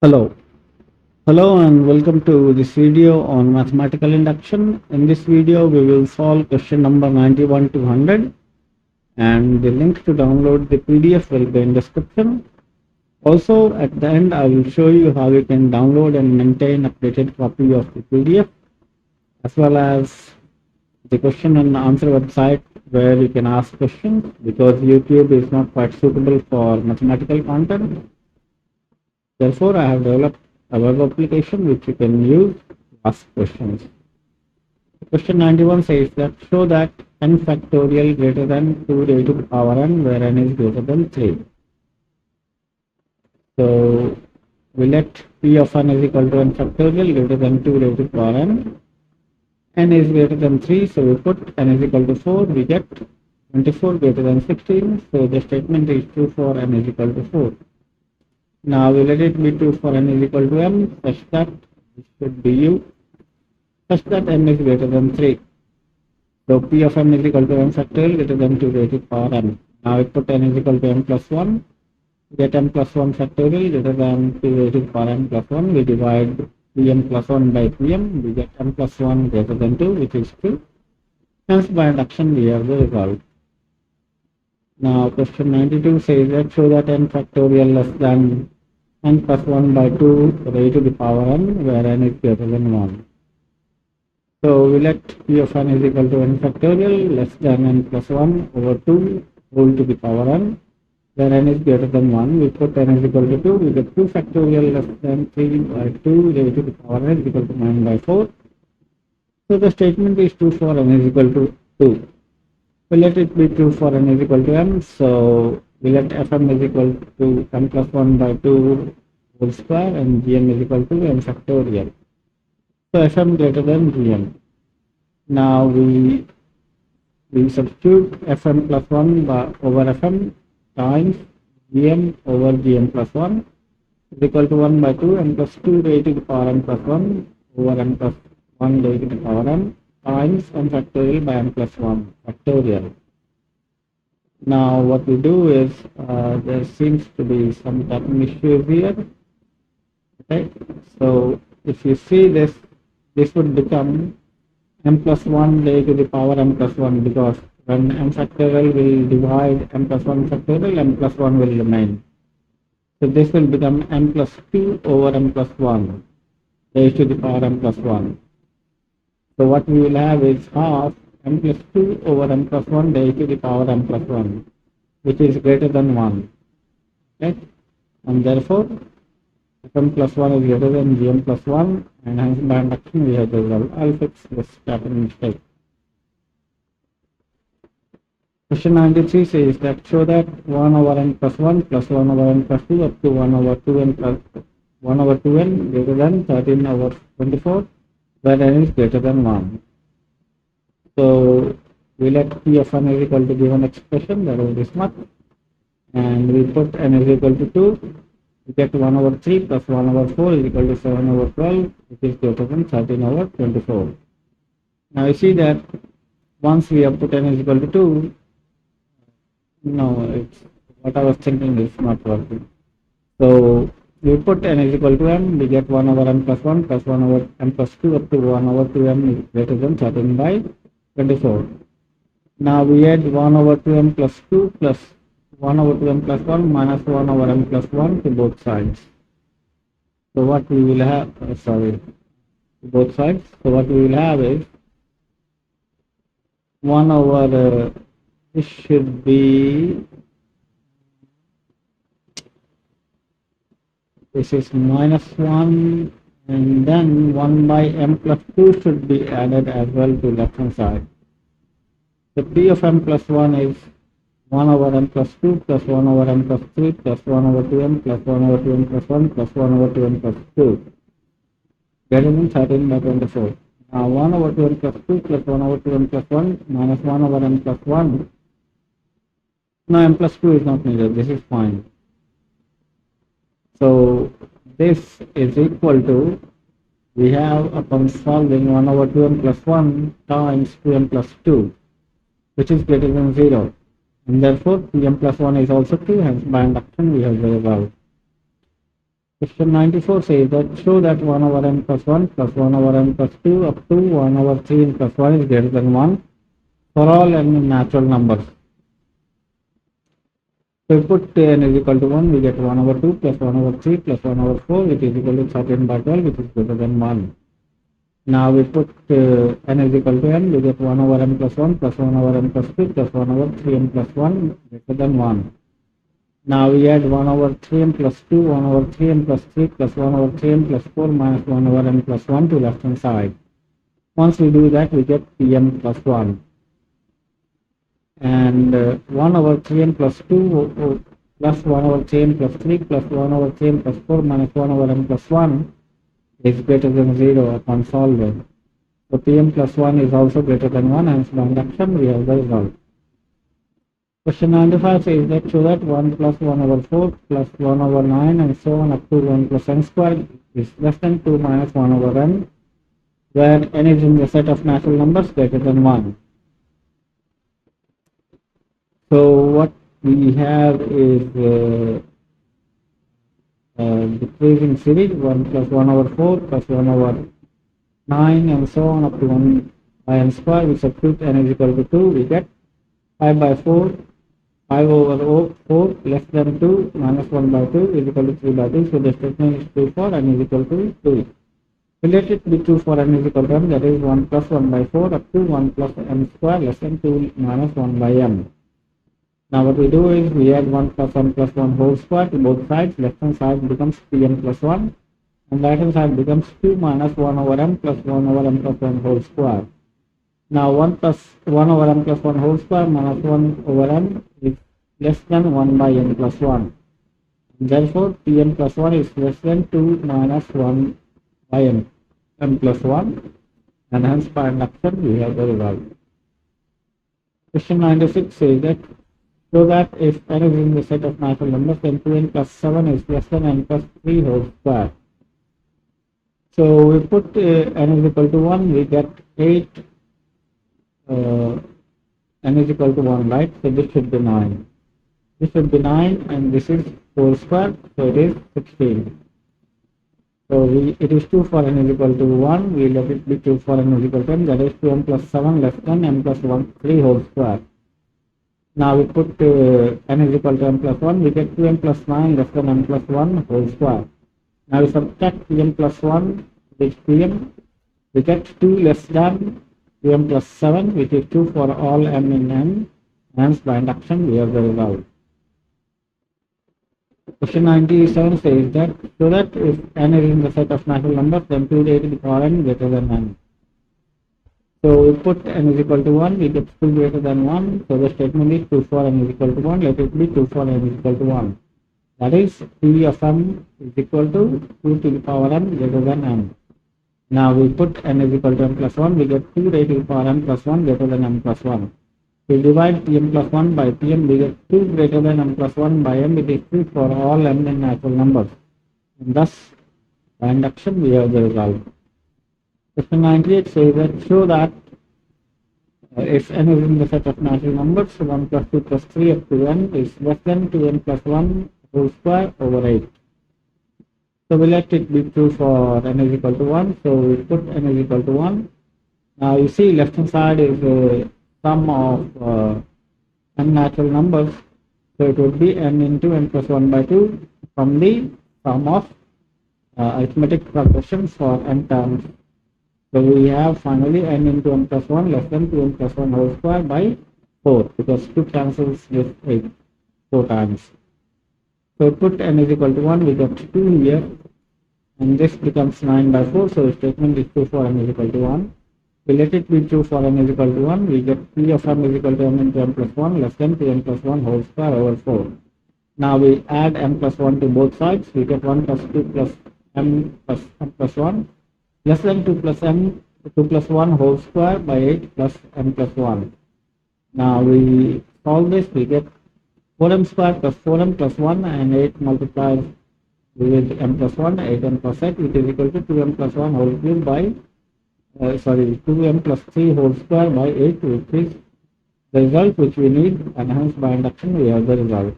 Hello. Hello and welcome to this video on mathematical induction. In this video, we will solve question number 91 to 100 and the link to download the PDF will be in description. Also, at the end, I will show you how you can download and maintain updated copy of the PDF as well as the question and answer website where you can ask questions because YouTube is not quite suitable for mathematical content. Therefore, I have developed a web application which you can use to ask questions. Question 91 says that show that n factorial greater than 2 raised to the power n where n is greater than 3. So we let p of n is equal to n factorial greater than 2 raised to the power n. N is greater than 3, so we put n is equal to 4, we get 24 greater than 16, so the statement is true for n is equal to 4. Now we let it be true for n is equal to m such that this should be u such that n is greater than 3. So p of m is equal to m factorial greater than 2 raised to the power n. Now we put n is equal to m plus 1, we get m plus 1 factorial greater than 2 raised to the power n plus 1. We divide pm plus 1 by pm, we get m plus 1 greater than 2, which is true. Hence by induction we have the result. Now question 92 says that show that n factorial less than n plus 1 by 2 raised to the power n where n is greater than 1. So we let p of n is equal to n factorial less than n plus 1 over 2 whole to the power n where n is greater than 1. We put n is equal to 2, we get 2 factorial less than 3 by 2 raised to the power n is equal to 9 by 4. So the statement is true for n is equal to 2. We let it be true for n is equal to m, so we let fm is equal to m plus 1 by 2 whole square and gm is equal to m factorial. So fm greater than gm. Now we substitute fm plus 1 over fm times gm over gm plus 1 is equal to 1 by 2 m plus 2 raised to the power n plus 1 over m plus 1 raised to the power n times m factorial by m plus 1 factorial. Now what we do is there seems to be some typing issues here. Okay, so if you see this, this would become m plus 1 raised to the power m plus 1 because when m factorial will divide m plus 1 factorial, m plus 1 will remain. So this will become m plus 2 over m plus 1 raised to the power m plus 1. So what we will have is half m plus 2 over m plus 1 raised to the power m plus 1, which is greater than 1. Okay? And therefore, fm plus 1 is greater than gm plus 1, and hence by induction we have the result. I'll fix this typing mistake. Question 93 says that show that 1 over n plus 1 plus 1 over n plus 2 up to 1 over 2n plus 1 over 2n greater than 13 over 24 where n is greater than 1. So we let p of n is equal to given expression, that is this much, and we put n is equal to 2, we get 1 over 3 plus 1 over 4 is equal to 7 over 12, which is greater than 13 over 24. Now you see that once we have put n is equal to 2, no, it's what I was thinking is not working. So we put n is equal to m, we get 1 over m plus 1 plus 1 over m plus 2 up to 1 over 2m is greater than 13 by 24. Now we add 1 over 2m plus 2 plus 1 over 2m plus 1 minus 1 over m plus 1 to both sides. So what we will have, to both sides. So what we will have is 1 over, this should be, this is minus 1, and then 1 by m plus 2 should be added as well to left hand side. So p of m plus 1 is 1 over m plus 2 plus 1 over m plus 3 plus 1 over 2m plus 1 over 2m plus 1 plus 1 over 2m plus 2 greater than 13 by 24. Now 1 over 2m plus 2 plus 1 over 2m plus 1 minus 1 over m plus 1. No, m plus 2 is not needed, this is fine. So this is equal to, we have upon solving 1 over 2m plus 1 times 2m plus 2, which is greater than 0. And therefore pm plus 1 is also true, hence by induction we have the result. Question 94 says that show that 1 over n plus 1 plus 1 over n plus 2 up to 1 over 3 n plus 1 is greater than 1 for all n natural numbers. So we put n is equal to 1, we get 1 over 2 plus 1 over 3 plus 1 over 4, which is equal to 13 by 12, which is greater than 1. Now we put n is equal to n, we get 1 over n plus 1 plus 1 over n plus 2 plus 1 over 3n plus 1 greater than 1. Now we add 1 over 3n plus 2, 1 over 3n plus 3 plus 1 over 3n plus 4 minus 1 over n plus 1 to left hand side. Once we do that, we get pm plus 1. And 1 over 3n plus 2 plus 1 over 3n plus 3 plus 1 over 3n plus 4 minus 1 over n plus 1 is greater than 0 upon solving. So pm plus 1 is also greater than 1, hence by induction we have the result. Question 95 says that show that 1 plus 1 over 4 plus 1 over 9 and so on up to 1 plus n square is less than 2 minus 1 over n, where n is in the set of natural numbers greater than 1. So what we have is decreasing series 1 plus 1 over 4 plus 1 over 9 and so on up to 1 by n square. We substitute n is equal to 2, we get 5 by 4, 5 over 4 less than 2 minus 1 by 2 is equal to 3 by 2. So the statement is true for n is equal to 2. Let it be true for n is equal to m, that is 1 plus 1 by 4 up to 1 plus n square less than 2 minus 1 by m. Now what we do is we add 1 plus 1 plus 1 whole square to both sides. Left hand side becomes pm plus 1 and right hand side becomes 2 minus 1 over m plus 1 over m plus 1 whole square. Now 1 plus 1 over m plus 1 whole square minus 1 over m is less than 1 by n plus 1. Therefore pm plus 1 is less than 2 minus 1 by m plus 1, and hence by induction we have the result. Question 96 says that so that if n is in the set of natural numbers, then 2n plus 7 is less than n plus 3 whole square. So we put n is equal to 1, we get 8, n is equal to 1, right? So this should be 9. This should be 9 and this is whole square, so it is 16. So it is true for n is equal to 1, we let it be true for n is equal to n, that is 2n plus 7 less than n plus 1, 3 whole square. Now we put n is equal to n plus 1, we get 2n plus 9 less than n plus 1 whole square. Now we subtract pm plus 1 with pm, we get 2 less than 2m plus 7, which is true for all m in n, hence by induction we have the result. Question 97 says that so that if n is in the set of natural numbers, then 2 raised to the power n greater than n. So we put n is equal to 1, we get 2 greater than 1, so the statement is 2 for n is equal to 1, let it be 2 for n is equal to 1. That is p of m is equal to 2 to the power n greater than n. Now we put n is equal to n plus 1, we get 2 raised to the power n plus 1 greater than n plus 1. We divide pm plus 1 by pm, we get 2 greater than n plus 1 by m, it is true for all m in natural numbers. And thus, by induction, we have the result. Question 98 says that show that if n is in the set of natural numbers, 1 plus 2 plus 3 up to n is less than 2n plus 1 whole square over 8. So we let it be true for n is equal to 1, so we put n is equal to 1. Now you see left hand side is sum of n natural numbers, so it would be n into n plus 1 by 2 from the sum of arithmetic progression for n terms. So we have finally n into n plus 1 less than 2n plus 1 whole square by 4, because 2 cancels with 8 4 times. So we put n is equal to 1, we get 2 here, and this becomes 9 by 4, so the statement is true for n is equal to 1. We let it be true for n is equal to 1, we get p of m is equal to m into m plus 1 less than 2n plus 1 whole square over 4. Now we add m plus 1 to both sides, we get 1 plus 2 plus m plus 1 less than 2 plus 1 whole square by 8 plus m plus 1. Now we solve this, we get 4m square plus 4m plus 1 and 8 multiplied with m plus 1, 8m plus 8, which is equal to 2m plus 1 whole cube by 2m plus 3 whole square by 8, which is the result which we need, and hence by induction we have the result.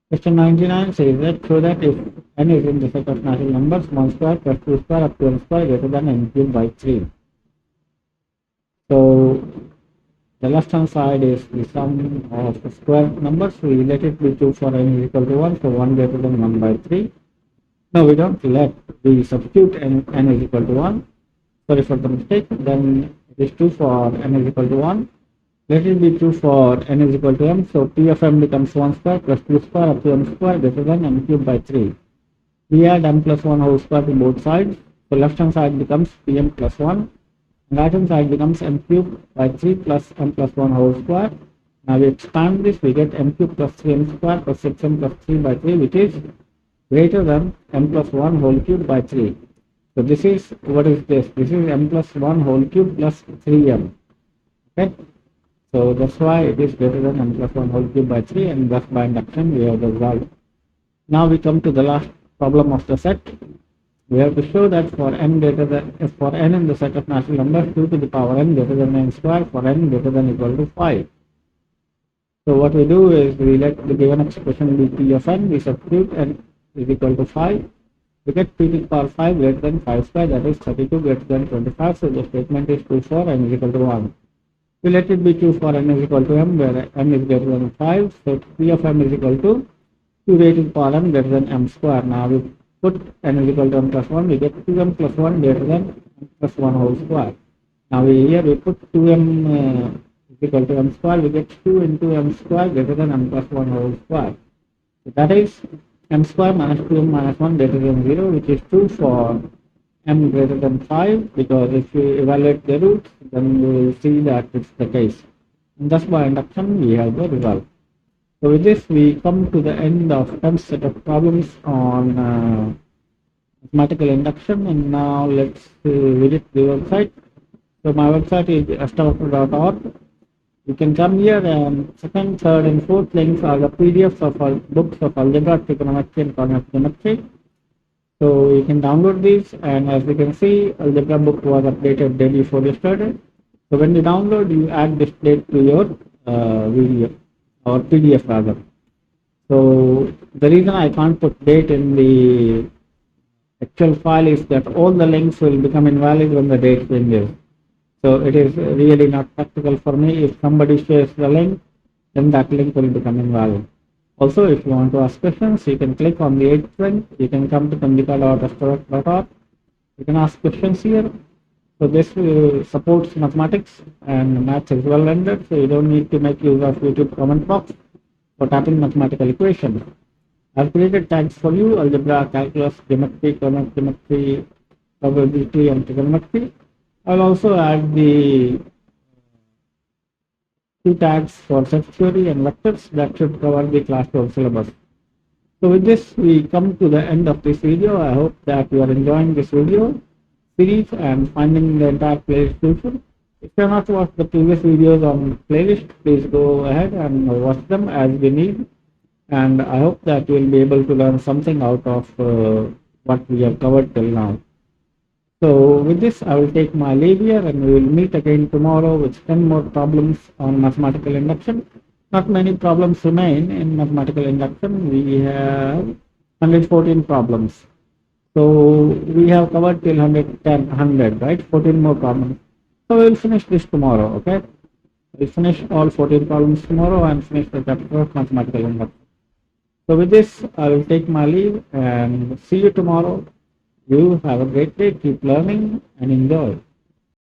Question 99 says that show that if n is in the set of natural numbers 1 square plus 2 square up to n square greater than n cubed by 3. So the left hand side is the sum of the square numbers. We let it be 2 for n is equal to 1, so 1 greater than 1 by 3. No, we don't let, we substitute n is equal to 1. Sorry for the mistake. Then it is 2 for n is equal to 1. Let it be true for n is equal to m. So p of m becomes 1 square plus 2 square up to m square greater than m cubed by 3. We add m plus 1 whole square to both sides. So left hand side becomes pm plus 1. And right hand side becomes m cubed by 3 plus m plus 1 whole square. Now we expand this, we get m cubed plus 3m square plus 6m plus 3 by 3, which is greater than m plus 1 whole cube by 3. So this is, what is this? This is m plus 1 whole cube plus 3m. Okay. So that's why it is greater than m plus 1 whole cube by 3, and thus by induction we have the result. Now we come to the last problem of the set. We have to show that for n greater than, for n in the set of natural numbers 2 to the power n greater than n square for n greater than equal to 5. So what we do is we let the given expression be p of n, we substitute n is equal to 5. We get p to the power 5 greater than 5 square, that is 32 greater than 25. So the statement is 2 for n is equal to 1. We let it be 2 for n is equal to m, where m is greater than 5. So p of m is equal to 2 raised to the power m greater than m square. Now we put n is equal to m plus 1, we get 2m plus 1 greater than m plus 1 whole square. Now here we put 2m is equal to m square, we get 2 into m square greater than m plus 1 whole square. So that is m square minus 2m minus 1 greater than 0, which is true for m greater than 5, because if we evaluate the roots, then we will see that it's the case. And thus by induction we have the result. So with this we come to the end of 10th set of problems on mathematical induction, and now let's visit the website. So my website is astrologer.org. You can come here, and second, third and fourth links are the PDFs of our books of algebra, trigonometry and coordinate geometry. So you can download these, and as you can see, algebra book was updated day before yesterday. So when you download, you add this date to your video or PDF rather. So the reason I can't put date in the actual file is that all the links will become invalid when the date changes. So it is really not practical for me. If somebody shares the link, then that link will become invalid. Also, if you want to ask questions, you can click on the 8th link. You can come to pandika.astrologer.org. You can ask questions here. So this supports mathematics, and maths is well rendered, so you don't need to make use of YouTube comment box for typing mathematical equations. I've created tags for you: algebra, calculus, geometry, coordinate geometry, probability, and trigonometry. I'll also add the 2 tags for set theory and vectors that should cover the class 12 syllabus. So with this, we come to the end of this video. I hope that you are enjoying this video series and finding the entire playlist useful. If you have not watched the previous videos on playlist, please go ahead and watch them as we need. And I hope that you will be able to learn something out of what we have covered till now. So with this, I will take my leave here, and we will meet again tomorrow with 10 more problems on mathematical induction. Not many problems remain in mathematical induction. We have 114 problems. So we have covered till 100, right? 14 more problems. So we will finish this tomorrow, okay? We'll finish all 14 problems tomorrow and finish the chapter of mathematical induction. So with this, I will take my leave and see you tomorrow. You have a great day, keep learning and enjoy.